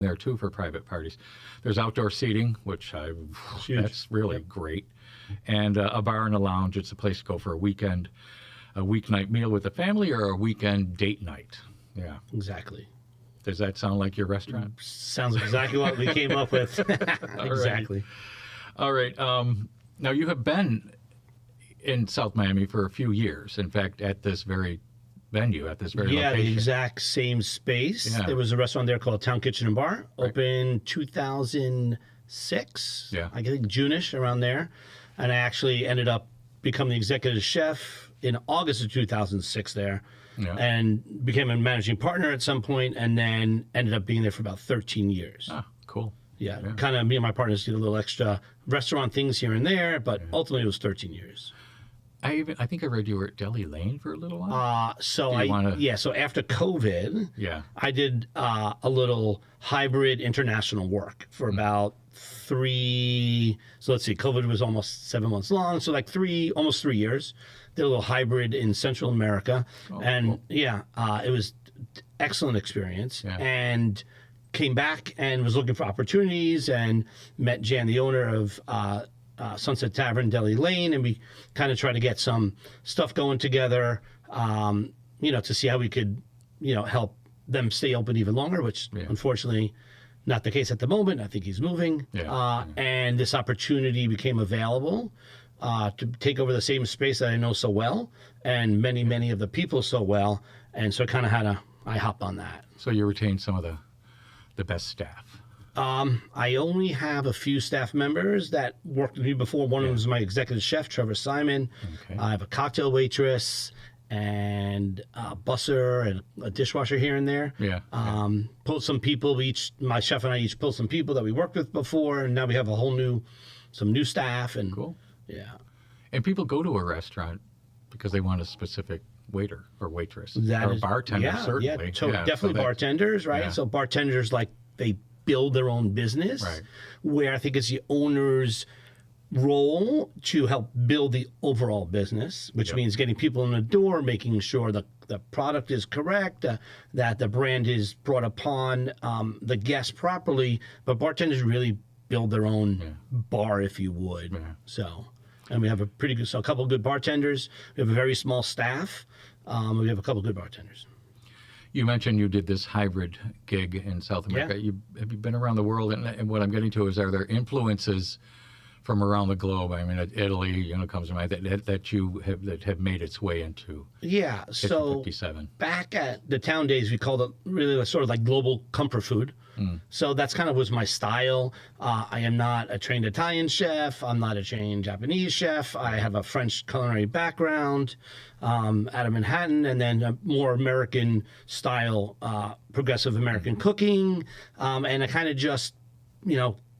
there too for private parties. There's outdoor seating, which that's really great, and a bar and a lounge. It's a place to go for a weekend, a weeknight meal with the family, or a weekend date night. Yeah, exactly. Does that sound like your restaurant? Sounds exactly what we came up with. Exactly. All right. Now you have been in South Miami for a few years. In fact, at this very venue, at this very location. The exact same space. Yeah. There was a restaurant there called Town Kitchen and Bar, opened 2006. Yeah. I think June-ish, around there. And I actually ended up becoming the executive chef in August of 2006 there. Yeah. And became a managing partner at some point, and then ended up being there for about 13 years. Ah, cool. Yeah. Kind of me and my partners did a little extra restaurant things here and there, but ultimately it was 13 years. I think I read you were at Deli Lane for a little while. So after COVID, I did a little hybrid international work for about COVID was almost 7 months long, so like almost 3 years. Did a little hybrid in Central America, cool. It was excellent experience, and came back and was looking for opportunities and met Jan, the owner of Sunset Tavern, Deli Lane, and we kind of tried to get some stuff going together, to see how we could, help them stay open even longer, which unfortunately not the case at the moment. I think he's moving. And this opportunity became available to take over the same space that I know so well and many, many of the people so well. And so I kind of I hopped on that. So you retained some of the best staff. I only have a few staff members that worked with me before. One of them was my executive chef, Trevor Simon. Okay. I have a cocktail waitress and a busser and a dishwasher here and there. Pulled some people. My chef and I each pulled some people that we worked with before, and now we have some new staff. And cool. Yeah. And people go to a restaurant because they want a specific waiter or waitress or bartender, certainly. Definitely bartenders, right? So bartenders, they build their own business, where I think it's the owner's role to help build the overall business, which means getting people in the door, making sure the product is correct, that the brand is brought upon the guest properly. But bartenders really build their own bar, if you would. So, and we have a couple of good bartenders. We have a very small staff. We have a couple of good bartenders. You mentioned you did this hybrid gig in South America. Have you been around the world? And what I'm getting to is, are there influences from around the globe? I mean, Italy, comes to mind that have made its way into 57. Back at the Town days, we called it really sort of like global comfort food. So that's kind of was my style. I am not a trained Italian chef. I'm not a trained Japanese chef. I have a French culinary background out of Manhattan, and then a more American style, progressive American cooking. And I kind of just,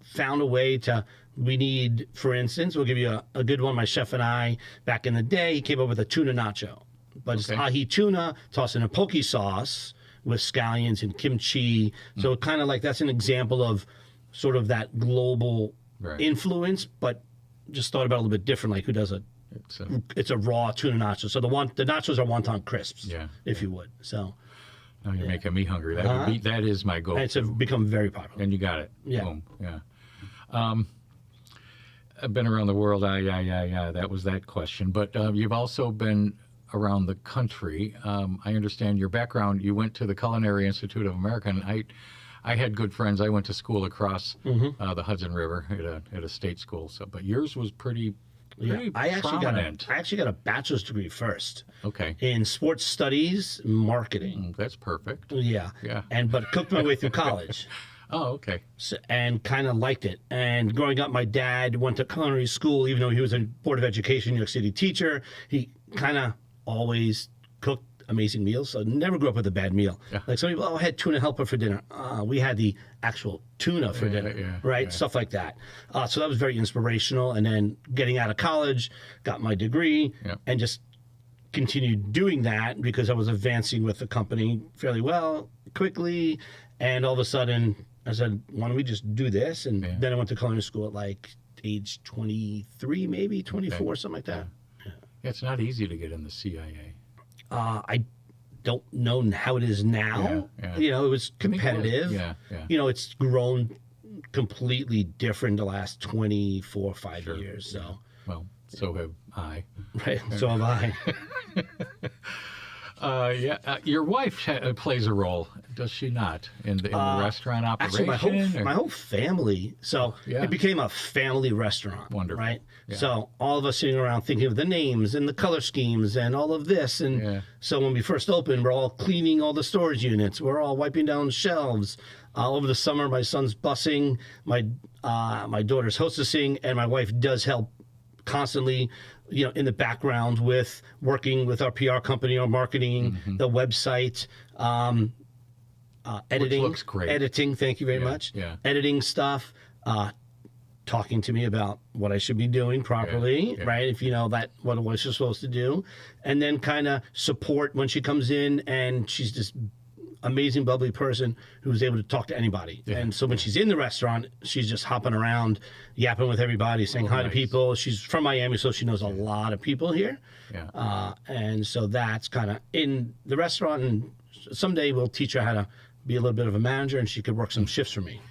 found a way to. We need, for instance, we'll give you a good one. My chef and I, back in the day, he came up with a tuna nacho. But it's ahi tuna, tossed in a poke sauce with scallions and kimchi. So kind of like that's an example of sort of that global influence, but just thought about it a little bit different, like who does it's a raw tuna nacho. So the nachos are wonton crisps, if you would. So now you're making me hungry. That is my goal. It's become very popular. And you got it. Yeah. Boom. Yeah. I've been around the world. That was that question. But you've also been around the country. I understand your background. You went to the Culinary Institute of America, and I had good friends. I went to school across the Hudson River at a state school. So, but yours was pretty prominent. I actually got a bachelor's degree first. Okay. In sports studies, marketing. That's perfect. Yeah. But cooked my way through college. Oh, okay. So, and kind of liked it. And growing up, my dad went to culinary school, even though he was a Board of Education New York City teacher. He kind of always cooked amazing meals, so never grew up with a bad meal. Like some people, I had tuna helper for dinner. We had the actual tuna for dinner, right? Stuff like that. So that was very inspirational. And then getting out of college, got my degree, and just continued doing that because I was advancing with the company fairly well, quickly. And all of a sudden, I said, why don't we just do this? And then I went to culinary school at like age 23, maybe 24, something like that. Yeah, it's not easy to get in the CIA. I don't know how it is now. Yeah. You know, it was I think it was. competitive. Yeah. You know, it's grown completely different the last 24, 5 Sure. years. So, Well, so have I. right. So have I. Your wife plays a role, does she not, in the restaurant operation? Actually, my whole family. So Yeah. it became a family restaurant. Wonderful. Right. Yeah. So all of us sitting around thinking of the names and the color schemes and all of this. And Yeah. so when we first opened, we're all cleaning all the storage units. We're all wiping down shelves. Over the summer, my son's bussing, my daughter's hostessing, and my wife does help constantly, you know, in the background with working with our PR company, our marketing, the website, editing. Which looks great. Editing, thank you very much. Yeah. Editing stuff, talking to me about what I should be doing properly, Yeah. right? If you know that what it was you're supposed to do, and then kind of support when she comes in, and she's this amazing, bubbly person who's able to talk to anybody. Yeah. And so when she's in the restaurant, she's just hopping around, yapping with everybody, saying hi to nice. people. She's from Miami, so she knows a lot of people here. Yeah. And so that's kind of in the restaurant. And someday we'll teach her how to be a little bit of a manager, and she could work some shifts for me.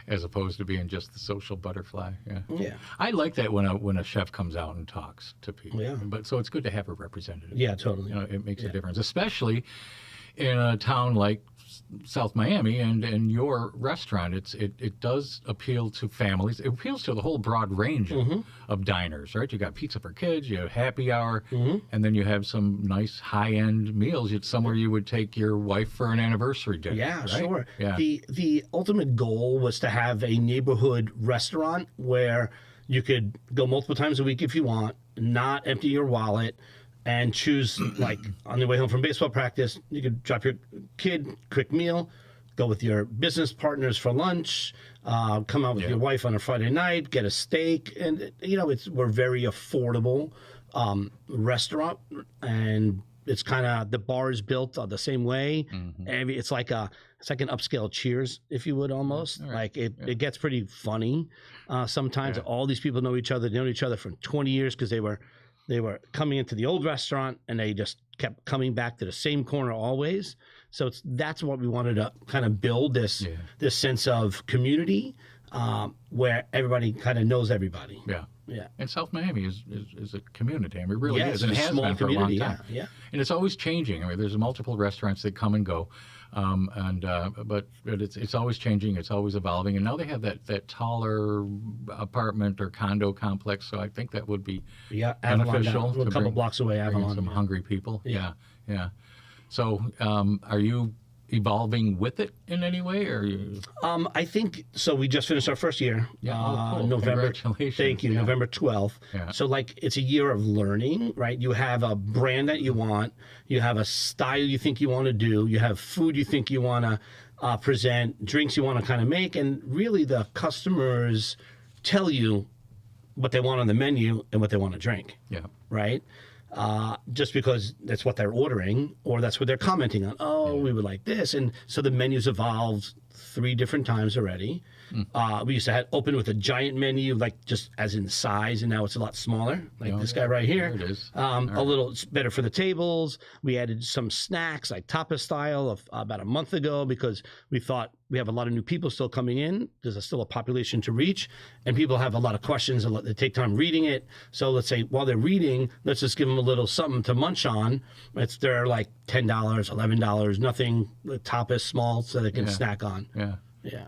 As opposed to being just the social butterfly. Yeah. Yeah. I like that when a chef comes out and talks to people. Yeah. But so it's good to have a representative. Yeah, totally. You know, it makes a difference, especially in a town like South Miami and your restaurant. It does appeal to families. It appeals to the whole broad range of diners, right? You got pizza for kids, you have happy hour, and then you have some nice high-end meals. It's somewhere you would take your wife for an anniversary dinner. Yeah, right? sure. Yeah. The ultimate goal was to have a neighborhood restaurant where you could go multiple times a week if you want, not empty your wallet, and choose, like, on the way home from baseball practice, you could drop your kid, quick meal, go with your business partners for lunch, come out with your wife on a Friday night, get a steak. And, you know, we're very affordable restaurant, and it's kind of, the bar is built the same way. It's like an upscale Cheers, if you would, almost. Like it gets pretty funny sometimes. All these people know each other. They know each other for 20 years because they were coming into the old restaurant, and they just kept coming back to the same corner always. So that's what we wanted to kind of build, this sense of community where everybody kind of knows everybody. Yeah. Yeah. And South Miami is a community. I mean, it really is. It's And a it has small been for a long community. time. Yeah. And it's always changing. I mean, there's multiple restaurants that come and go, but it's always changing. It's always evolving. And now they have that taller apartment or condo complex. So I think that would be Avalon, beneficial. a couple blocks away, bring in Avalon. some hungry people. Yeah. So are you evolving with it in any way, or you? I think so. We just finished our first year. Cool. November. Congratulations. Thank you. Yeah. November 12th. Yeah. So like it's a year of learning, right? You have a brand that you want. You have a style you think you want to do. You have food you think you want to present. Drinks you want to kind of make, and really the customers tell you what they want on the menu and what they want to drink. Yeah. Right? Just because that's what they're ordering, or that's what they're commenting on. Oh, we would like this. And so the menu's evolved 3 different times already. We used to open with a giant menu, like just as in size, and now it's a lot smaller, like this guy right here. There it is. A little better for the tables. We added some snacks, like tapas style, of about a month ago, because we thought we have a lot of new people still coming in. There's still a population to reach, and people have a lot of questions. They take time reading it. So let's say while they're reading, let's just give them a little something to munch on. They're like $10, $11, nothing, tapas small, so they can snack on. Yeah.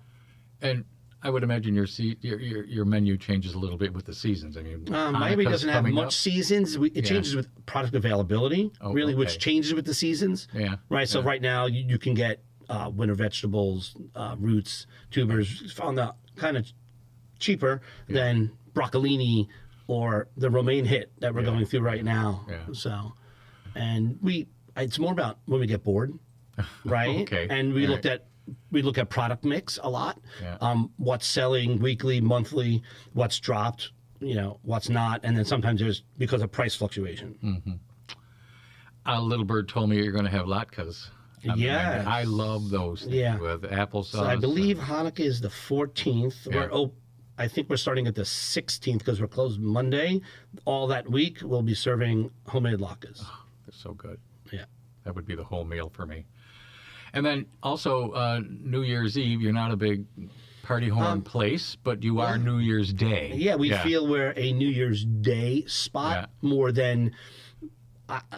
And I would imagine your menu changes a little bit with the seasons. I mean, Miami Hanukkah's doesn't have coming much up. seasons. It changes with product availability, really, which okay. changes with the seasons. Yeah. Right. So right now you can get winter vegetables, roots, tubers on the kind of cheaper than broccolini or the romaine hit that we're going through right now. Yeah. So, and it's more about when we get bored, right? Okay. And we look at product mix a lot. Yeah. What's selling weekly, monthly, what's dropped, what's not, and then sometimes there's because of price fluctuation. A little bird told me you're going to have latkes. Yes. I love those things with applesauce. So I believe Hanukkah is the 14th. Yeah. I think we're starting at the 16th because we're closed Monday. All that week we'll be serving homemade latkes. They're so good. Yeah. that would be the whole meal for me. And then also New Year's Eve, you're not a big party horn place, but you are New Year's Day. Yeah, we feel we're a New Year's Day spot more than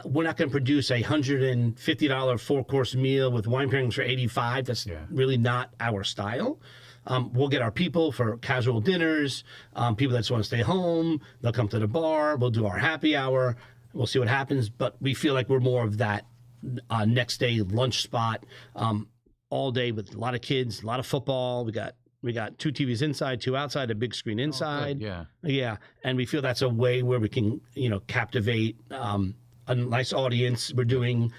we're not going to produce a $150 4-course meal with wine pairings for $85. That's really not our style. We'll get our people for casual dinners, people that just want to stay home. They'll come to the bar. We'll do our happy hour. We'll see what happens. But we feel like we're more of that next day lunch spot all day with a lot of kids, a lot of football. We got 2 TVs inside, 2 outside, a big screen inside. Yeah. And we feel that's a way where we can, captivate a nice audience. We're doing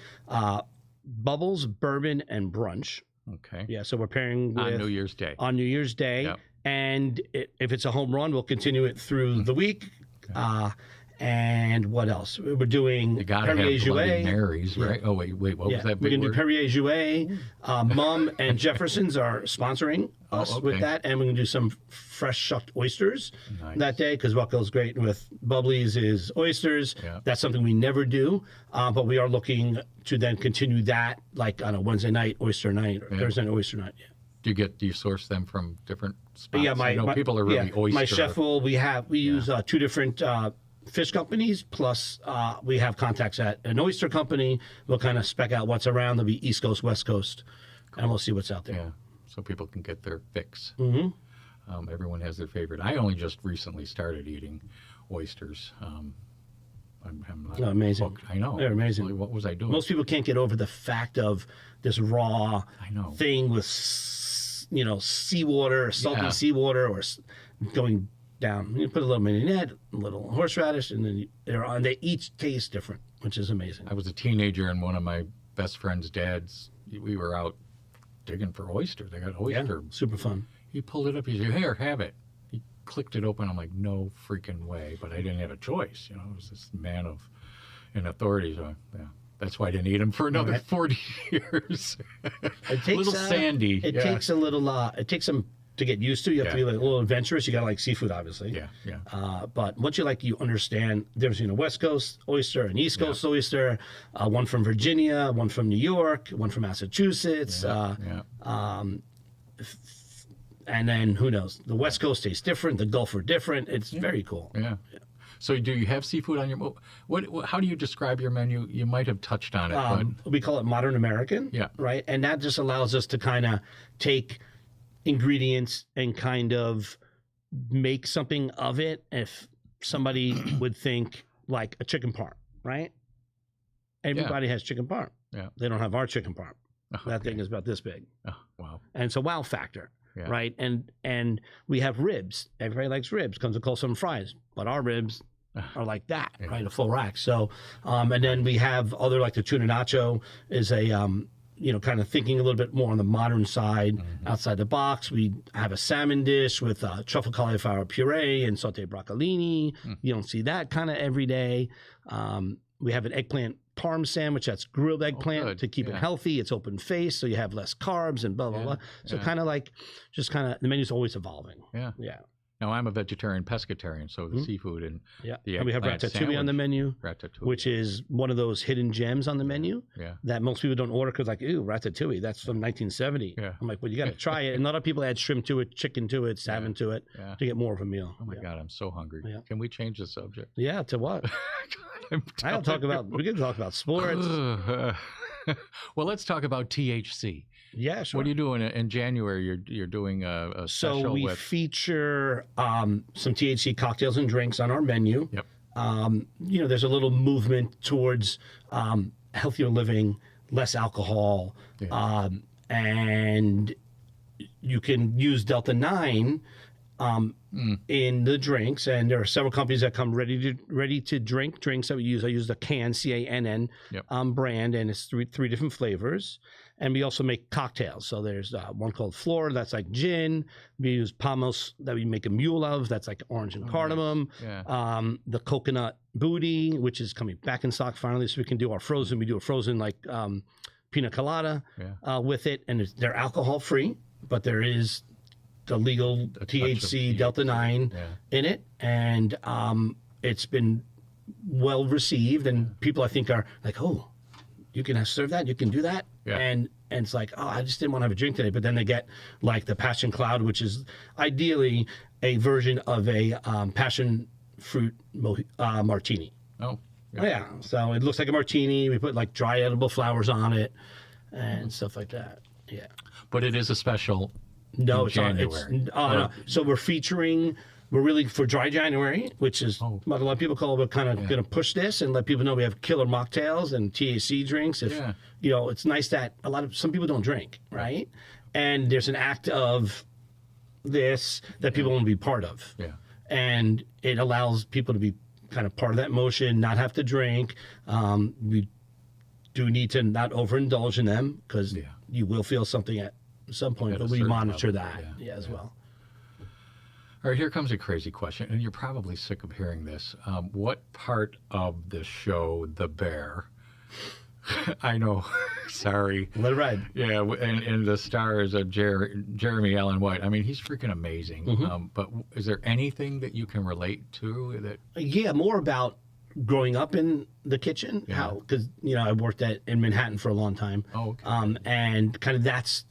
bubbles, bourbon, and brunch. Okay. Yeah, so we're pairing with, on New Year's Day. On New Year's Day. Yep. And if it's a home run, we'll continue it through the week. Okay. And what else? We're doing you gotta Perrier have Bloody Jouet. Marys, right? Oh, wait, what was that big We're going to do word? Perrier Jouet. Mum and Jefferson's are sponsoring us with that. And we're going to do some fresh shucked oysters that day because what goes great with bubblies is oysters. Yeah. That's something we never do. But we are looking to then continue that like on a Wednesday night, oyster night, or Thursday night, oyster night. Yeah. Do you source them from different spots? Yeah, I know people are really oyster. My chef we use 2 different fish companies, plus we have contacts at an oyster company. We'll kind of spec out what's around. There'll be East Coast, West Coast, and we'll see what's out there. Yeah, so people can get their fix. Mm-hmm. Everyone has their favorite. I only just recently started eating oysters. I'm not amazing. hooked. I know. They're amazing. What was I doing? Most people can't get over the fact of this raw thing with, seawater, salty seawater, or going down. You put a little mignonette, a little horseradish, and then they each taste different, which is amazing. I was a teenager, and one of my best friend's dads, we were out digging for oysters. They got oyster. Yeah, super fun. He pulled it up. He said, "Here, have it." He clicked it open. I'm like, no freaking way. But I didn't have a choice. It was this man in authority. So, yeah. That's why I didn't eat him for another 40 years. It takes, a little sandy. It takes a little, it takes some to get used to. You have to be like a little adventurous. You got to like seafood, obviously. Yeah. But once you understand there's West Coast oyster and East Coast oyster, one from Virginia, one from New York, one from Massachusetts. And then who knows? The West Coast tastes different. The Gulf are different. It's very cool. Yeah. So do you have seafood on your? How do you describe your menu? You might have touched on it. But... We call it modern American. Yeah. Right. And that just allows us to kind of take ingredients and kind of make something of it. If somebody would think like a chicken parm, right? Everybody has chicken parm. Yeah. They don't have our chicken parm. That thing is about this big. Oh, wow. And it's a wow factor. Yeah. Right. And we have ribs. Everybody likes ribs. Comes with coleslaw and fries. But our ribs are like that, right? A full rack. So, and then we have other, like the tuna nacho is a, kind of thinking a little bit more on the modern side, outside the box. We have a salmon dish with truffle cauliflower puree and sauteed broccolini. You don't see that kind of every day. We have an eggplant parm sandwich that's grilled eggplant to keep it healthy. It's open face, so you have less carbs and blah, blah, blah. So kind of like, the menu's always evolving. Yeah. Now, I'm a vegetarian pescatarian, so the seafood and and we have ratatouille on the menu, which is one of those hidden gems on the menu that most people don't order because, like, ew, ratatouille, that's from 1970. I'm like, well, you got to try it. And a lot of people add shrimp to it, chicken to it, salmon to it to get more of a meal. Oh, my God, I'm so hungry. Can we change the subject? Yeah, to what? we can talk about sports. Well, let's talk about THC. Yeah, sure. What are you doing in January? You're doing a special. So we feature some THC cocktails and drinks on our menu. Yep. There's a little movement towards healthier living, less alcohol, and you can use Delta 9 in the drinks, and there are several companies that come ready to drink drinks that we use. I use the CANN, CANN brand, and it's three different flavors. And we also make cocktails. So there's one called Flora, that's like gin. We use Pomos that we make a mule of, that's like orange and cardamom. Nice. The coconut booty, which is coming back in stock finally, so we can do our frozen. We do a frozen like pina colada with it, and they're alcohol free, but there is the legal THC Delta 9 in it, and it's been well received, and people I think are like, oh, you can serve that, you can do that. Yeah. And it's like, oh, I just didn't want to have a drink today. But then they get like the passion cloud, which is ideally a version of a passion fruit martini. Oh, Yeah. So it looks like a martini. We put like dry edible flowers on it and stuff like that. Yeah. but it is a special. No, in it's on. January. It's, no. So we're really for dry January, which is what a lot of people call. We're kind of going to push this and let people know we have killer mocktails and THC drinks. If you know, it's nice that some people don't drink, right? And there's an act of this that people want to be part of. Yeah. And it allows people to be kind of part of that motion, not have to drink. We do need to not overindulge in them because you will feel something at some point, but we monitor that as well. All right, here comes a crazy question, and you're probably sick of hearing this. What part of the show, The Bear, I know, sorry. Let it ride. Yeah, and the star is Jeremy Allen White. I mean, he's freaking amazing. But is there anything that you can relate to that? Yeah, more about growing up in the kitchen. How, because, you know, I worked in Manhattan for a long time. Oh, okay. And kind of that's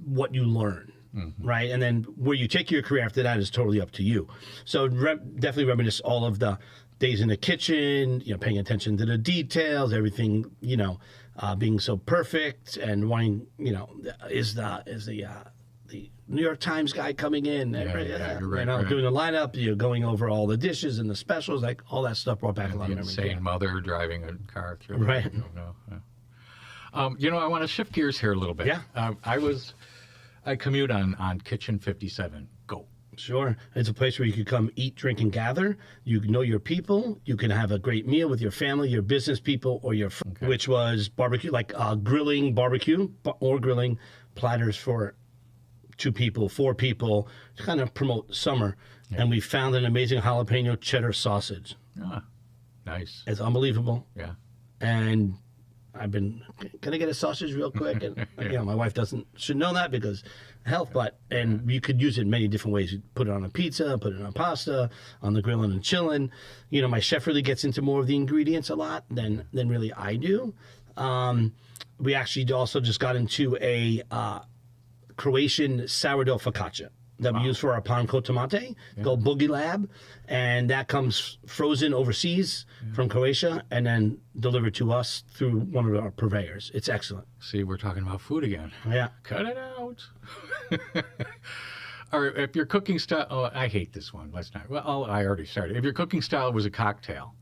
what you learn. Right, and then where you take your career after that is totally up to you. So definitely reminisce all of the days in the kitchen, you know, paying attention to the details, everything, you know, being so perfect and wanting, you know, is the New York Times guy coming in, you're right, you know, doing the lineup, you're going over all the dishes and the specials, like all that stuff brought back a lot of memories. Insane mother driving a car through. Right. You know, I want to shift gears here a little bit. Yeah. I commute on Kitchen 57. Go. Sure. It's a place where you can come eat, drink, and gather. You know your people. You can have a great meal with your family, your business people, or your friends, which was barbecue, like grilling barbecue or grilling platters for 2 people, 4 people to kind of promote summer. Yeah. And we found an amazing jalapeno cheddar sausage. Ah, nice. It's unbelievable. Yeah. And I've been, can I get a sausage real quick? And you know, my wife should know that because health, and you could use it in many different ways. You put it on a pizza, put it on pasta, on the grilling and chilling. You know, my chef really gets into more of the ingredients a lot than really I do. We actually also just got into a Croatian sourdough focaccia that we use for our panko tomate, called Boogie Lab, and that comes frozen overseas from Croatia and then delivered to us through one of our purveyors. It's excellent. See, we're talking about food again. Yeah. Cut it out. Or if your cooking style, oh, I hate this one. Let's not. Well, I already started. If your cooking style was a cocktail,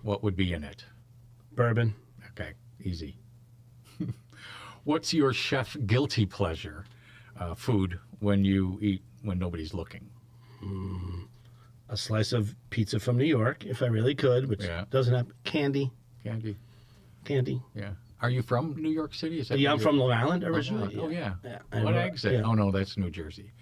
what would be in it? Bourbon. Okay, easy. What's your chef guilty pleasure food when you eat when nobody's looking? A slice of pizza from New York, if I really could, which doesn't have candy. Yeah. Are you from New York City? Is that I'm from Long Island originally. Oh, yeah. And what exit? Yeah. Oh, no, that's New Jersey.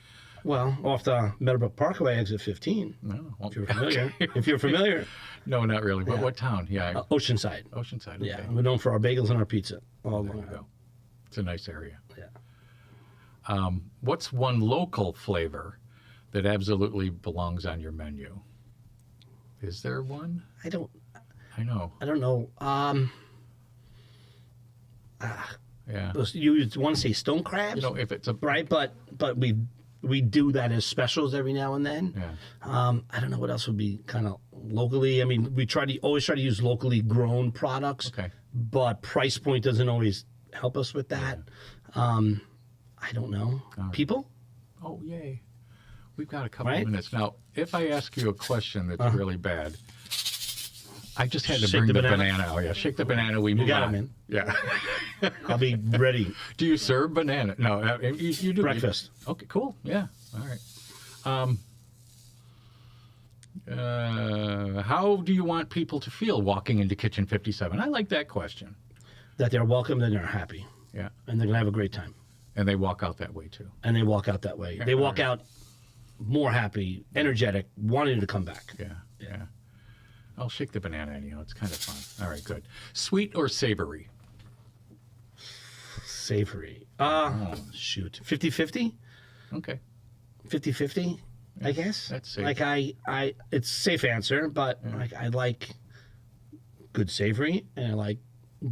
Well, off the Meadowbrook Parkway, exit 15. No, if you're familiar. If you're familiar. No, not really. But what town? Yeah. Oceanside. Oceanside. Okay. Yeah. We're known for our bagels and our pizza. All there you go. It's a nice area. Yeah. What's one local flavor that absolutely belongs on your menu? Is there one? I don't know. Yeah. You want to say stone crabs? You know, if it's a right, but we do that as specials every now and then. Yeah. I don't know what else would be kind of locally. I mean, we always try to use locally grown products. Okay. But price point doesn't always help us with that. Yeah. I don't know. Right. People? Oh, yay. We've got a couple of minutes. Now, if I ask you a question that's really bad, I just had to bring the banana. Oh, yeah. Shake the banana. We move got on. It, man. Yeah. I'll be ready. Do you serve banana? No, you do. Breakfast. Okay, cool. Yeah. All right. How do you want people to feel walking into Kitchen 57? I like that question. That they're welcome and they're happy. Yeah. And they're going to have a great time. And they walk out that way, too. And they walk out that way. They walk out more happy, energetic, wanting to come back. Yeah. I'll shake the banana anyhow. It's kind of fun. All right, good. Sweet or savory? Savory. Shoot. 50-50? Okay. 50-50, I guess. That's safe. Like it's a safe answer, but like I like good savory and I like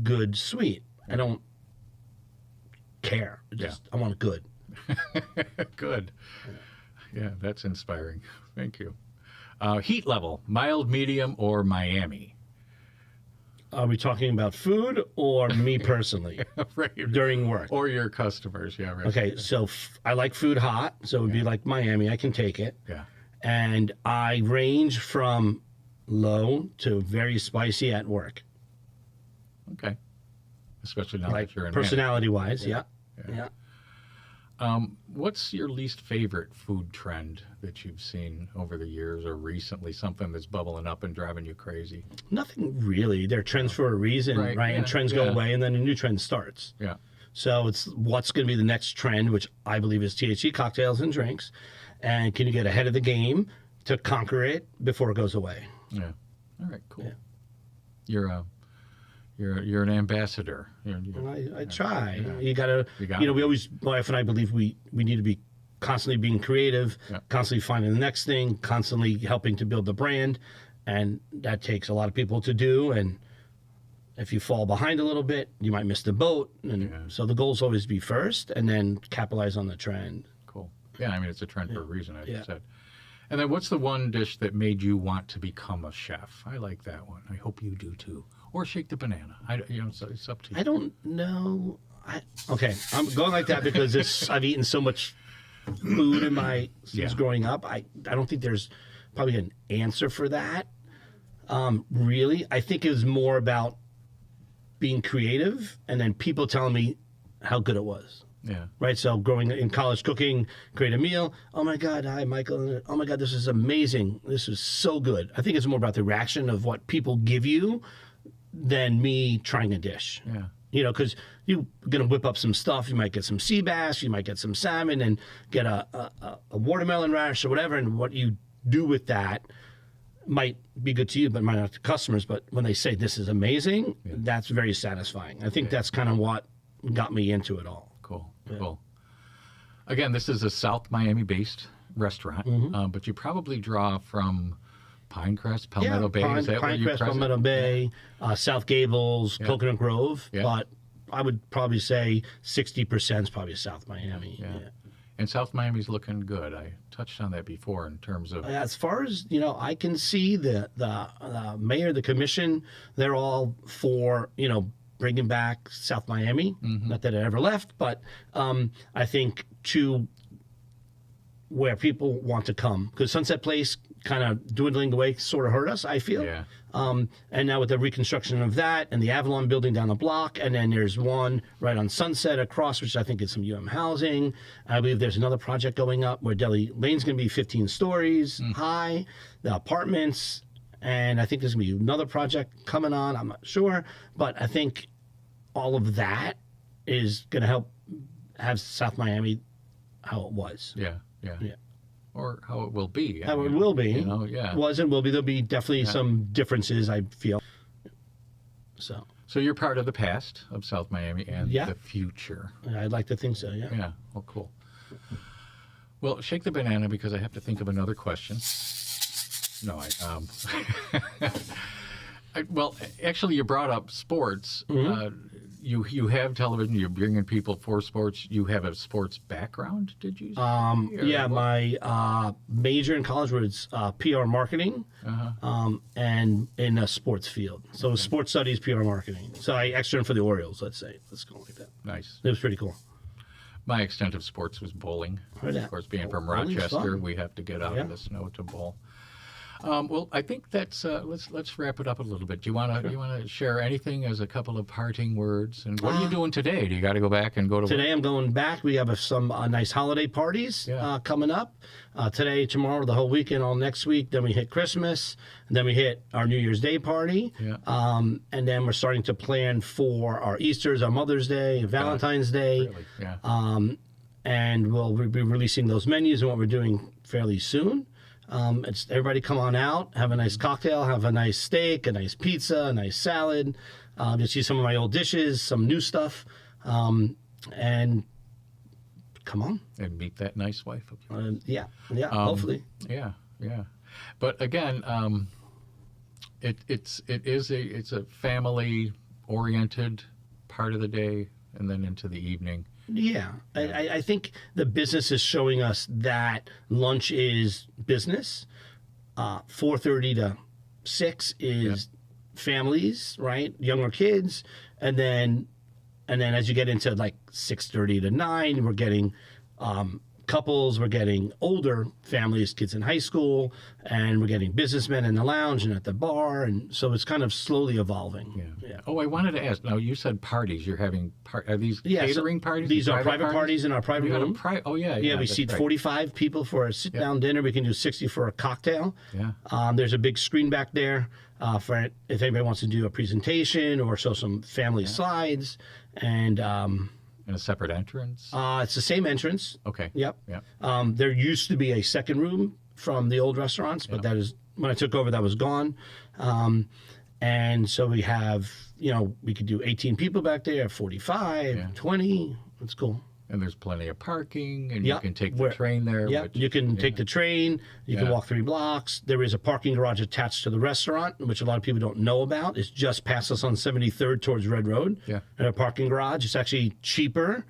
good sweet. I don't care. I want it good. Good. Yeah, that's inspiring. Thank you. Heat level, mild, medium, or Miami? Are we talking about food or me personally Right. during work? Or your customers, yeah, right. Okay, so I like food hot, so it would be like Miami. I can take it. Yeah. And I range from low to very spicy at work. Okay. Especially now Like that you're in personality-wise, yeah. What's your least favorite food trend that you've seen over the years or recently, something that's bubbling up and driving you crazy? Nothing really. They're trends for a reason, Right, right? yeah, And trends go away, and then a new trend starts. Yeah. So it's what's going to be the next trend, which I believe is THC cocktails and drinks. And can you get ahead of the game to conquer it before it goes away? Yeah. All right, cool. Yeah. You're an ambassador. I try. You gotta. gotta We always, my wife and I believe we need to be constantly being creative, constantly finding the next thing, constantly helping to build the brand, and that takes a lot of people to do. And if you fall behind a little bit, you might miss the boat. And so the goal is always be first, and then capitalize on the trend. Cool. Yeah, I mean it's a trend for a reason, as you Yeah. said. And then what's the one dish that made you want to become a chef? I like that one. I hope you do too. Or shake the banana. It's up to you. I don't know. Okay, I'm going like that because I've eaten so much food since growing up. I don't think there's probably an answer for that. Really, I think it was more about being creative and then people telling me how good it was. Yeah. Right. So growing in college, cooking, create a meal. Oh my God. Hi, Michael. Oh my God. This is amazing. This is so good. I think it's more about the reaction of what people give you than me trying a dish. Yeah. Because you're going to whip up some stuff. You might get some sea bass. You might get some salmon and get a watermelon relish or whatever. And what you do with that might be good to you, but might not to customers. But when they say this is amazing, that's very satisfying. I think that's kind of what got me into it all. Cool. Cool. Again, this is a South Miami-based restaurant, but you probably draw from Pinecrest, Palmetto Bay. Is that where you're Pinecrest, present? Palmetto Bay, South Gables, Coconut Grove. Yeah. But I would probably say 60% is probably South Miami. Yeah. And South Miami's looking good. I touched on that before in terms of... As far as, I can see the mayor, the commission, they're all for, bringing back South Miami. Not that it ever left, but I think to where people want to come. Because Sunset Place kind of dwindling away sort of hurt us, I feel. Yeah. And now with the reconstruction of that and the Avalon building down the block, and then there's one right on Sunset across, which I think is some housing. I believe there's another project going up where Deli Lane's going to be 15 stories high, the apartments. And I think there's going to be another project coming on. I'm not sure. But I think all of that is going to help have South Miami how it was. Yeah. Or how it will be. How it will be. Yeah. Was and will be. There'll be definitely some differences, I feel. So you're part of the past of South Miami and the future. I'd like to think so, yeah. Yeah. Well, cool. Well, shake the banana because I have to think of another question. No, well, actually, you brought up sports. You have television. You're bringing people for sports. You have a sports background, did you? My major in college was PR marketing, and in a sports field. So sports studies, PR marketing. So I externed for the Orioles. Let's go like that. Nice. It was pretty cool. My extent of sports was bowling. Of course, being from Rochester, we have to get out in the snow to bowl. Well, I think that's let's wrap it up a little bit. Do you want to share anything as a couple of parting words? And what are you doing today? Do you got to go back and go to today? Work? I'm going back. We have some nice holiday parties coming up today, tomorrow, the whole weekend, all next week. Then we hit Christmas, and then we hit our New Year's Day party, and then we're starting to plan for our Easter's, our Mother's Day, Valentine's Day, Really? Yeah. And we'll be releasing those menus and what we're doing fairly soon. It's everybody come on out, have a nice cocktail, have a nice steak, a nice pizza, a nice salad. You'll see some of my old dishes, some new stuff, and come on. And meet that nice wife of yours. Hopefully. Yeah. But again, it's a family oriented part of the day and then into the evening. Yeah, I think the business is showing us that lunch is business. 4:30 to 6 is families, right? Younger kids, and then as you get into like 6:30 to 9, we're getting couples, we're getting older families, kids in high school, and we're getting businessmen in the lounge and at the bar, and so it's kind of slowly evolving. Yeah. Oh, I wanted to ask. Now you said parties. You're having are these Yeah, so catering parties? These are private parties in our private You got a room. oh yeah. Yeah, we that's seat right. 45 people for a sit-down dinner. We can do 60 for a cocktail. Yeah. There's a big screen back there for if anybody wants to do a presentation or show some family slides. And And a separate entrance. it's the same entrance. Okay. Yep. Yeah. There used to be a second room from the old restaurants, but that is when I took over, that was gone. And so we have, we could do 18 people back there, 45, 20. It's cool. And there's plenty of parking, and you Yep. can take the train there. Yeah, which- you can take the train. You can Yeah. walk 3 blocks. There is a parking garage attached to the restaurant, which a lot of people don't know about. It's just past us on 73rd towards Red Road. Yeah. And a parking garage. It's actually cheaper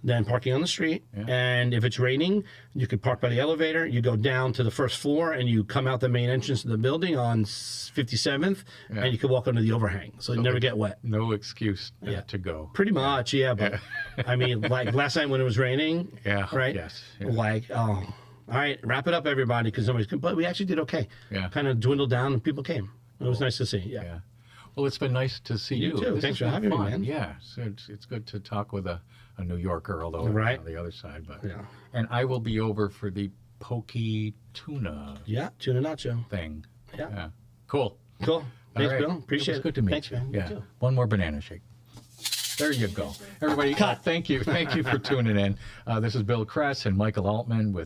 than parking on the street. Yeah. And if it's raining, you could park by the elevator. You go down to the first floor, and you come out the main entrance of the building on 57th, Yeah. and you can walk under the overhang, so you never get wet. No excuse to go. Pretty much, yeah. But I mean, like last night when it was raining, Yeah. right? Yes. Yeah. Like, all right, wrap it up, everybody, because nobody's. But we actually did okay. Yeah. Kind of dwindled down, and people came. It was nice to see. Yeah. Yeah. Well, it's been nice to see you. You too. This Thanks has for been having me, fun. man. Yeah. So it's good to talk with a New Yorker, although I'm Right. on the other side. But Yeah. And I will be over for the pokey tuna Yeah. Tuna nacho. thing. Yeah. Cool. Cool. Thanks, All right. Bill. Appreciate It was it. good to meet Thanks, you. man. You Yeah. too. One more banana shake. There you go. Everybody, thank you. Thank you for tuning in. This is Bill Kress and Michael Altman with